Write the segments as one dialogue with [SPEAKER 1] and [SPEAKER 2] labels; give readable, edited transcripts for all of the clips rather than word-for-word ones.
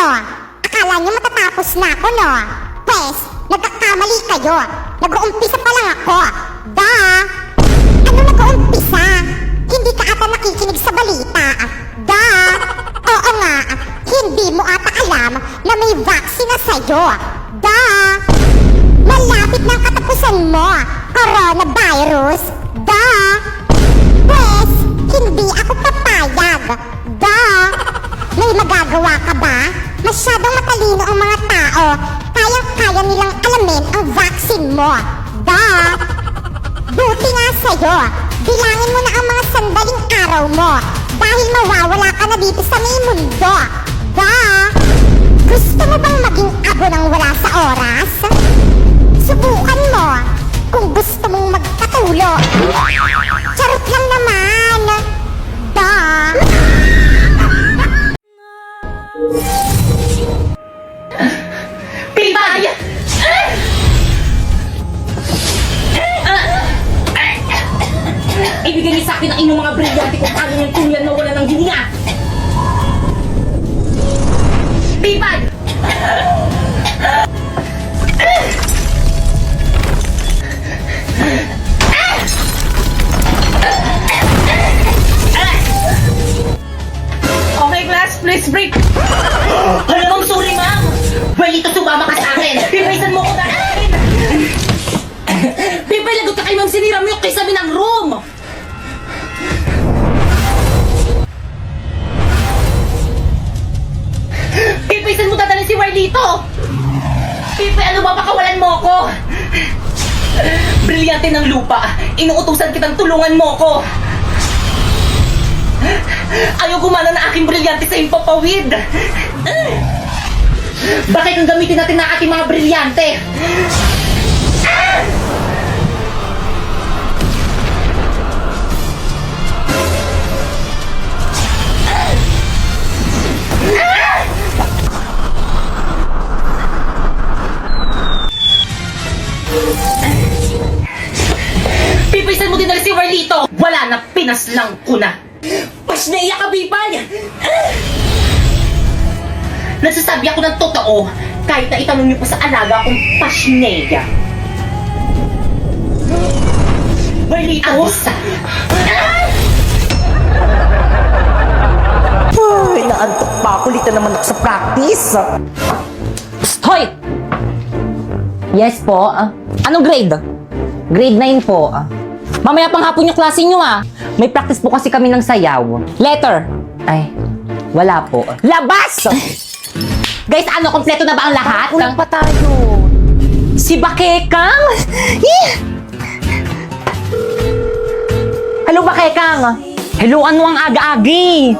[SPEAKER 1] Ano? Akala nyo matatapos na ako, no? Pwes, nagkakamali kayo. Nag-uumpisa pa lang ako. Da! Ano nag-uumpisa? Hindi ka ata nakikinig sa balita. Da! Oo nga, hindi mo ata alam na may vaccine na sa'yo. Da! Malapit na ang katapusan mo, coronavirus. Da! Pwes, hindi ako papayag. Da! May magagawa ka ba? Masyadong matalino ang mga tao. Kayang-kaya nilang alamin ang vaccine mo. Da! Buti nga sa'yo. Bilangin mo na ang mga sandaling araw mo. Dahil mawawala ka na dito sa may mundo. Da! Gusto mo bang maging abo ng wala sa oras? Subukan mo kung gusto mong magpatulo. Charot lang naman. Da!
[SPEAKER 2] Pilbay! Ibigay niyo sa akin ang inyong mga brilyante kung paano niyang tuluyan na wala ng hininga! Pilbay! Okay, class, please break! Hala, ma'am, sorry, ma'am! Well, ito sumama ka sa akin! Pipaysan mo ko na akin! Pipay, lagot ka kay ma'am, sinira mo yung kisame ng room! Pipay, saan mo dadalhin si Warlito? Pipay, ano ba, pakawalan mo ako? Brilyante ng lupa! Inuutusan kitang tulungan mo ko! Ayaw gumana na aking brilyante sa iyong papawid! Bakit ang gamitin natin na ating mga brilyante? Pipisan mo din na si Warlito! Wala na, pinaslang ko na! Pasneya ka, Bipay! Nagsasabi ako ng totoo kahit na itanong niyo pa sa alaga akong pasneya. Warlito! Agisa!
[SPEAKER 3] Ay, naantok pa ako. Lito naman ako sa practice.
[SPEAKER 4] Hoy! Yes po. Anong grade? Grade 9 po. Mamaya pang hapon yung klase nyo May practice po kasi kami ng sayaw. Letter. Ay, wala po. Labas! Guys, ano? Kompleto na ba ang lahat?
[SPEAKER 3] Ulang pa tayo.
[SPEAKER 4] Si Bakekang? Hello, Bakekang. Hello, ano ang aga-agi?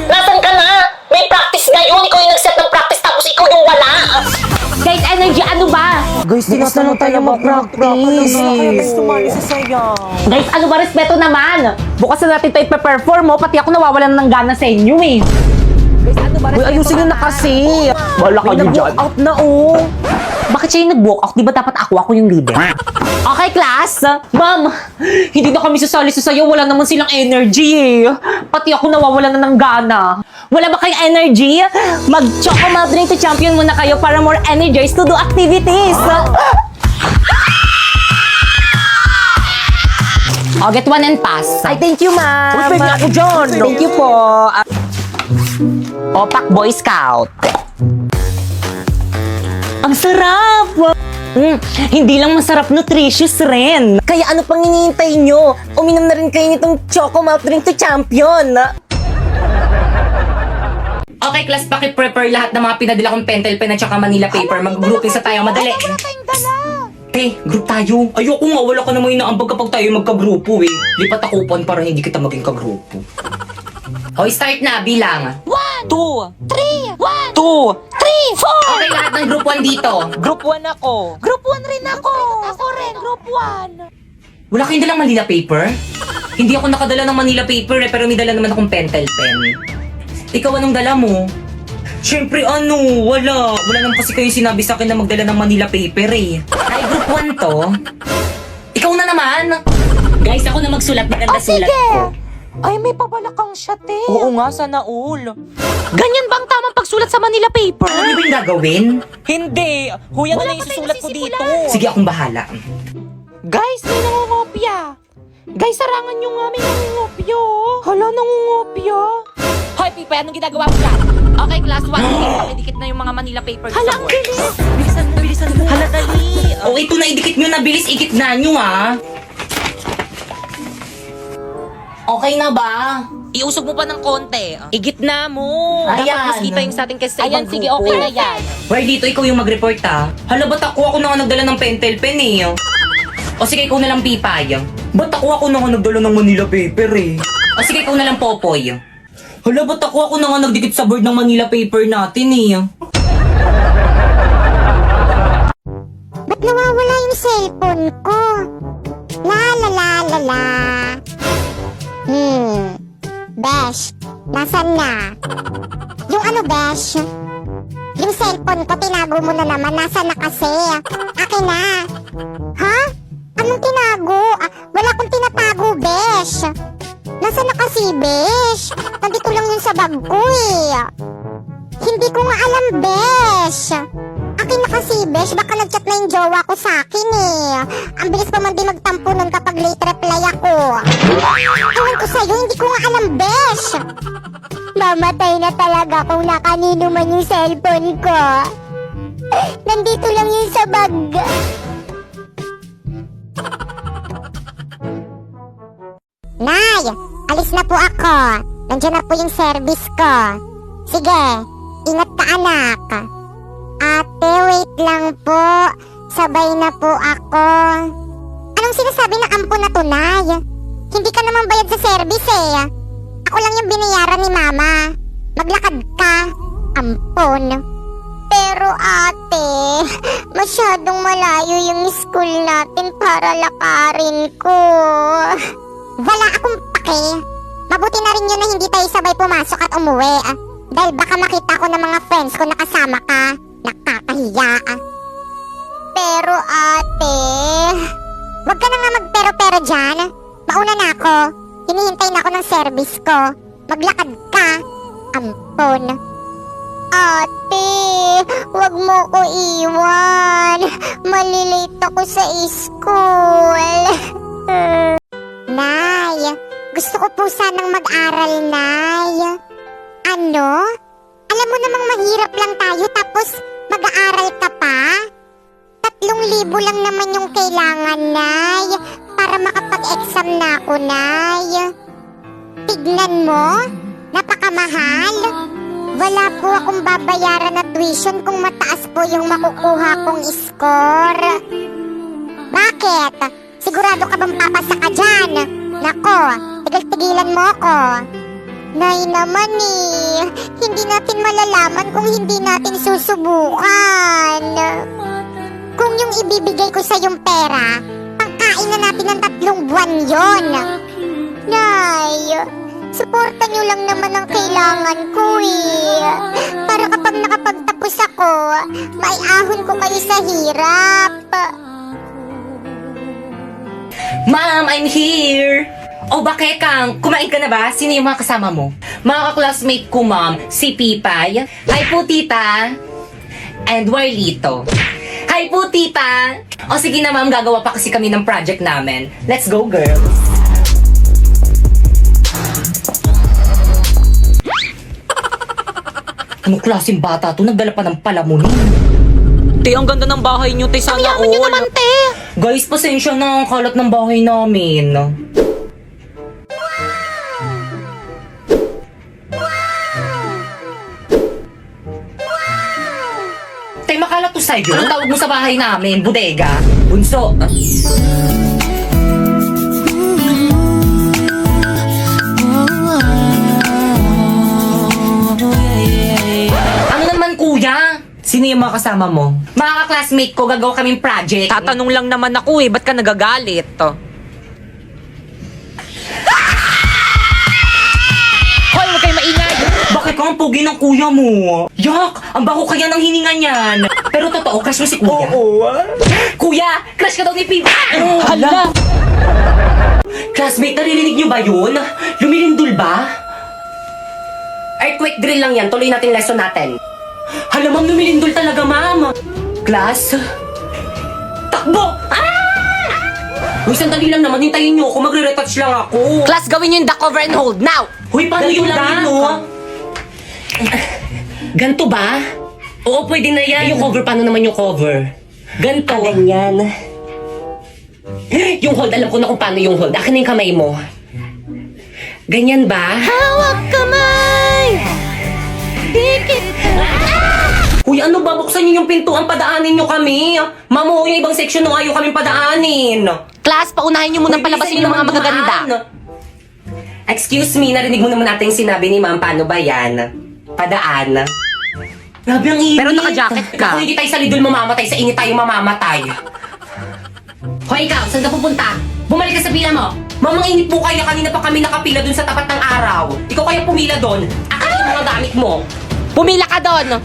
[SPEAKER 2] Nasaan ka na? May practice ngayon! Ikaw yung nag-set ng practice tapos ikaw yung wala!
[SPEAKER 4] Guys, energy, ano ba?
[SPEAKER 3] Guys, tinatanong tayo mag-practice. Sumali sa sayaw.
[SPEAKER 4] Guys, ano ba? Respeto naman. Bukas na natin tayo ipe-perform pati ako nawawalan ng gana sa inyo Guys, ano ba?
[SPEAKER 3] Uy, ayusin nyo na kasi.
[SPEAKER 4] Wala kayo dyan.
[SPEAKER 3] Nag-walk out na oh.
[SPEAKER 4] Bakit siya yung nag-walk out? Di ba dapat ako yung leader? Okay, class. Ma'am, hindi na kami sasali sa sayo. Wala naman silang energy Pati ako nawawalan na ng gana. Wala ba kayong energy? Mag-choco malt drink to champion muna kayo para more energized to do activities. Oh, get one and pass.
[SPEAKER 3] Ay, thank you, ma'am.
[SPEAKER 4] Uy, pwede ako dyan. Thank you po. Opak Boy Scout. Ang sarap! Hindi lang masarap, nutritious rin.
[SPEAKER 3] Kaya ano pang hinihintay nyo? Uminom na rin kayo nitong Choco Malt Drink to Champion.
[SPEAKER 2] Okay, class, paki-prepare lahat ng mga pinadala kong pentel pen at saka Manila paper. Mag-grouping sa tayo, madali.
[SPEAKER 1] Wala tayong dala.
[SPEAKER 2] Eh, group tayo. Ayoko nga, wala ka naman inaambag kapag tayo magka-grupo Lipat ako pan para hindi kita maging ka-grupo. Hoy, start na, bilang.
[SPEAKER 4] 2,
[SPEAKER 1] 3, 1,
[SPEAKER 4] 2,
[SPEAKER 1] 3, 4.
[SPEAKER 2] Okay, lahat ng group 1 dito.
[SPEAKER 4] Group 1 ako.
[SPEAKER 1] Group 1 rin ako. Ako rin, group 1.
[SPEAKER 2] Wala kayong dalang Manila paper? Hindi ako nakadala ng Manila paper pero may dala naman akong pentel pen. Ikaw, anong dala mo? Siyempre wala. Wala naman kasi kayo sinabi sa akin na magdala ng Manila paper Ay, group 1 to. Ikaw na naman. Guys, ako na magsulat. Maganda sulat ko.
[SPEAKER 1] Ay, may pabalakang siya, te.
[SPEAKER 4] Oo nga, sana all.
[SPEAKER 1] Ganyan bang tamang pagsulat sa Manila paper?
[SPEAKER 2] nang gagawin?
[SPEAKER 3] Hindi! Huya na lang isusulat ko dito.
[SPEAKER 2] Sige, akong bahala.
[SPEAKER 3] Guys, may nangungopia. Guys, sarangan nyo nga, may nangungopia. Hala, nangungopia. Hoy, Pipa, anong ginagawa mo dyan? Okay, class 1, dikit na yung mga Manila papers. Hala, ang bilis. Bilisan mo. Hala, dali.
[SPEAKER 2] O, ito na, idikit nyo na, bilis, ikit na nyo, ha? Okay na ba?
[SPEAKER 3] Iusog mo pa ng konti. Igit na mo.
[SPEAKER 2] Ayan.
[SPEAKER 3] Dapat mas kita yung sa atin kasi sa ibang sige, okay na yan.
[SPEAKER 2] Well, dito ikaw yung mag-report, ha? Hala, ba't ako na nga nagdala ng pentel pen, eh? O sige, ikaw na lang, Pipay. Ba't ako na nga nagdala ng Manila paper, eh? O sige, ikaw na lang, Popoy. Hala, ba't ako na nga nagdikit sa board ng Manila paper natin, eh?
[SPEAKER 1] Ba't nawawala yung cellphone ko? La la la la la. Besh, nasan na? Yung ano, Besh? Yung cellphone ko, tinago mo na naman. Nasaan na kasi? Akin na. Ha? Anong tinago? Wala akong tinatago, Besh. Nasaan na kasi, Besh? Nandito lang yun sa bag ko, eh. Hindi ko nga alam, Besh. Akin na kasi, Besh. Baka nag-chat na yung jowa ko sa akin, eh. Ang bilis pa man din magtampo nun kapag late reply ako. Ewan ko sa'yo, hindi ko nga alam, Besh. Mamatay na talaga kung nakanino man yung cellphone ko. Nandito lang yun sa bag. Nay, alis na po ako. Nandiyan na po yung service ko. Sige, ingat ka, anak. Ate, wait lang po. Sabay na po ako. Anong sinasabi ng ampo na to, Nay? Hindi ka naman bayad sa service, eh. Ako lang yung binayaran ni Mama. Maglakad ka. Ampon. Pero ate, masyadong malayo yung school natin para lakarin ko. Wala akong pake. Mabuti na rin yun na hindi tayo sabay pumasok at umuwi. Dahil baka makita ko ng mga friends ko na kasama ka. Nakakahiya. Pero ate, wag ka na nga magpero-pero dyan. Mauna na ako. Hinihintay na ako ng service ko. Maglakad ka. Ampon. Ate, wag mo ko iwan. Malilate ako sa school. Nay, gusto ko po sanang mag-aral, Nay. Ano? Alam mo namang mahirap lang tayo tapos mag-aaral ka pa? 3,000 lang naman yung kailangan, Nay, para makapag-exam na ako, Nay. Tignan mo, napakamahal. Wala po akong babayaran na tuition kung mataas po yung makukuha kong score. Bakit? Sigurado ka bang papasa ka dyan? Nako, tigil-tigilan mo ako. Nay naman eh, hindi natin malalaman kung hindi natin susubukan. Kung yung ibibigay ko sa yung pera, pangkain na natin ng 3 buwan yon. Nay, suporta nyo lang naman ang kailangan ko eh. Para kapag nakapagtapos ako, maiahon ko kayo sa hirap.
[SPEAKER 2] Ma'am, I'm here! O bakit Kang? Kumain ka na ba? Sino yung mga kasama mo? Mga ka-classmate ko, ma'am. Si Pipay. Hi po, tita. And Warlito. Hi po, tita. O sige na, ma'am. Gagawa pa kasi kami ng project namin. Let's go, girls. Anong klaseng bata to? Nagdala pa ng palamunin.
[SPEAKER 3] Te, ang ganda ng bahay nyo, te. Sana all. Naman, te.
[SPEAKER 2] Guys, pasensya na ang kalat ng bahay namin. Tay, makalat to sa'yo. Anong tawag mo sa bahay namin? Bodega? Bunso? Ano naman, kuya? Sino yung mga kasama mo? Mga ka-classmate ko, gagawa kaming project.
[SPEAKER 3] Tatanong lang naman ako eh, ba't ka nagagalit? Hoy, huwag kayo maingay!
[SPEAKER 2] Bakit ka ang pugi ng kuya mo? Yak! Ang baho kaya ng hininga niyan. Pero totoo, crush mo si kuya? Oo. Kuya, crush ka daw ni Pipa!
[SPEAKER 3] Hala!
[SPEAKER 2] Classmate, naririnig niyo ba yun? Lumilindol ba?
[SPEAKER 5] Earthquake drill lang yan. Tuloy natin lesson natin.
[SPEAKER 2] Hala, ma'am, lumilindol talaga, ma'am. Class? Takbo! Uy, sandali lang naman. Hintayin niyo ako. Magre-retouch lang ako.
[SPEAKER 3] Class, gawin nyo yung duck over and hold, now!
[SPEAKER 2] Huy, paano yung lang no? Ganto ba? Oo, pwede na yan. Yung cover, paano naman yung cover? Ganto. Ganyan. Yung hold, alam ko na kung paano yung hold. Akin na yung kamay mo. Ganyan ba?
[SPEAKER 3] Hawak kamay! Dikit!
[SPEAKER 2] Huy, ano ba? Buksan niyo yung pintuan, padaanin niyo kami. Mamo, yung ibang section no, ayaw kaming padaanin.
[SPEAKER 3] Class, paunahin nyo munang palabasin yung mga magaganda.
[SPEAKER 2] Excuse me, narinig mo naman natin yung sinabi ni ma'am, paano ba yan? Padaan. Grabe ang init.
[SPEAKER 3] Pero naka-jacket ka.
[SPEAKER 2] Kung hindi tayo sa lidol mamamatay, sa init tayo mamamatay. Hoy ikaw, saan ka pupunta? Bumalik ka sa pila mo. Mamang init po kayo, kanina pa kami nakapila dun sa tapat ng araw. Ikaw kaya pumila dun. Akin yung mga gamit mo.
[SPEAKER 3] Pumila ka doon!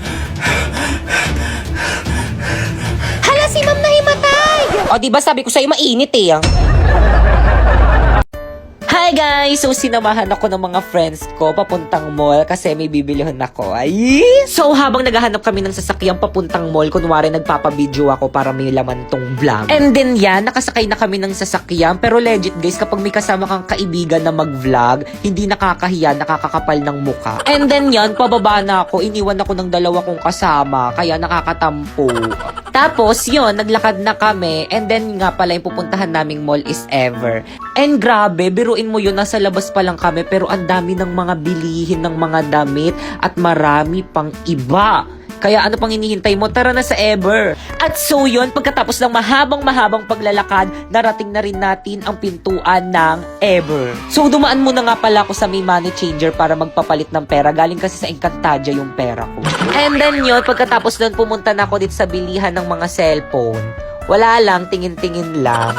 [SPEAKER 3] Hala, si ma'am nahimatay! O, diba sabi ko sa'yo, mainit eh. Hi guys! So, sinamahan ako ng mga friends ko papuntang mall kasi may bibilihon ako. Ay! So, habang naghahanap kami ng sasakyang papuntang mall, kunwari nagpapabideo ako para may laman tong vlog. And then yan, nakasakay na kami ng sasakyan. Pero legit guys, kapag may kasama kang kaibigan na mag-vlog, hindi nakakahiya, nakakakapal ng muka. And then yan, pababa na ako, iniwan ako ng dalawa kong kasama, kaya nakakatampo. Tapos, yun, naglakad na kami. And then nga pala, yung pupuntahan naming mall is Ever. And grabe, biruin mo yun, nasa labas pa lang kami, pero ang dami ng mga bilihin ng mga damit at marami pang iba. Kaya ano pang hinihintay mo? Tara na sa Ever. At so yun, pagkatapos ng mahabang paglalakad, narating na rin natin ang pintuan ng Ever. So dumaan muna nga pala ako sa may money changer para magpapalit ng pera. Galing kasi sa Encantadia yung pera ko. And then yun, pagkatapos nun, pumunta na ako dito sa bilihan ng mga cellphone. Wala lang, tingin-tingin lang.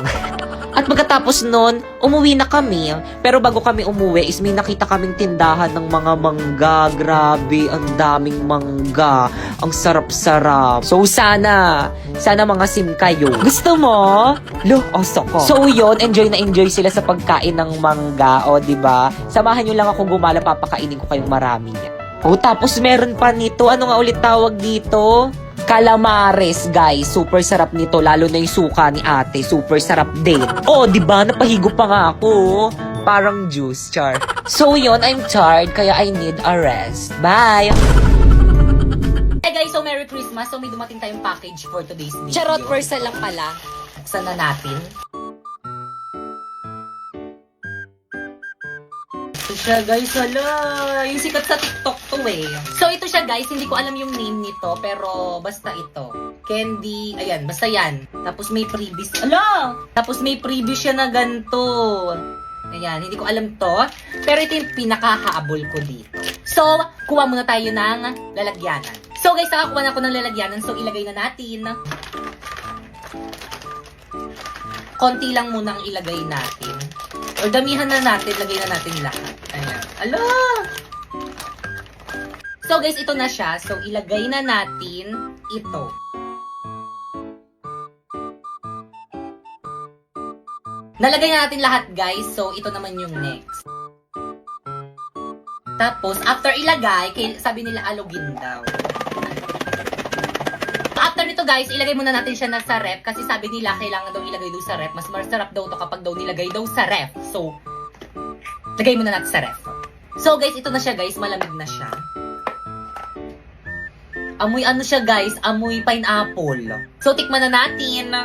[SPEAKER 3] At pagkatapos nun, umuwi na kami. Pero bago kami umuwi is may nakita kaming tindahan ng mga mangga. Grabe, ang daming mangga. Ang sarap-sarap. So sana mga sim kayo. Gusto mo? Lo, oso ko. So yun, enjoy na enjoy sila sa pagkain ng mangga. O, diba? Samahan nyo lang ako gumala, papakainin ko kayong marami. O, tapos meron pa nito. Ano nga ulit tawag dito? Calamares, guys. Super sarap nito. Lalo na yung suka ni ate. Super sarap din. Oh, diba? Napahigo pa nga ako. Parang juice, char. So, yun. I'm tired. Kaya I need a rest. Bye!
[SPEAKER 4] Hey guys, so Merry Christmas. So may dumating tayong package for today's video.
[SPEAKER 3] Charot, person lang pala.
[SPEAKER 4] Buksan na natin. Ito siya guys, hala. Yung sikat sa TikTok to eh. So ito siya guys, hindi ko alam yung name nito, pero basta ito. Candy, ayan, basta yan. Tapos may freebies, ala! Tapos may freebies siya na ganito. Ayan, hindi ko alam to. Pero ito yung pinaka-haabol ko dito. So, kuha muna tayo ng lalagyanan. So guys, nakakuha na ako ng lalagyanan. So ilagay na natin. Konti lang muna ang ilagay natin. Or damihan na natin, lagay na natin lahat. Ayan. Ala! So guys, ito na siya. So ilagay na natin ito. Nalagay na natin lahat guys. So ito naman yung next. Tapos, after ilagay, sabi nila alugin daw. After nito guys, ilagay muna natin siya na sa ref kasi sabi nila kailangan daw ilagay daw sa ref. Mas masarap daw to kapag daw nilagay daw sa ref. So, lagay muna natin sa ref. So guys, ito na siya guys. Malamig na siya. Amoy ano siya guys? Amoy pineapple. So, tikman na natin.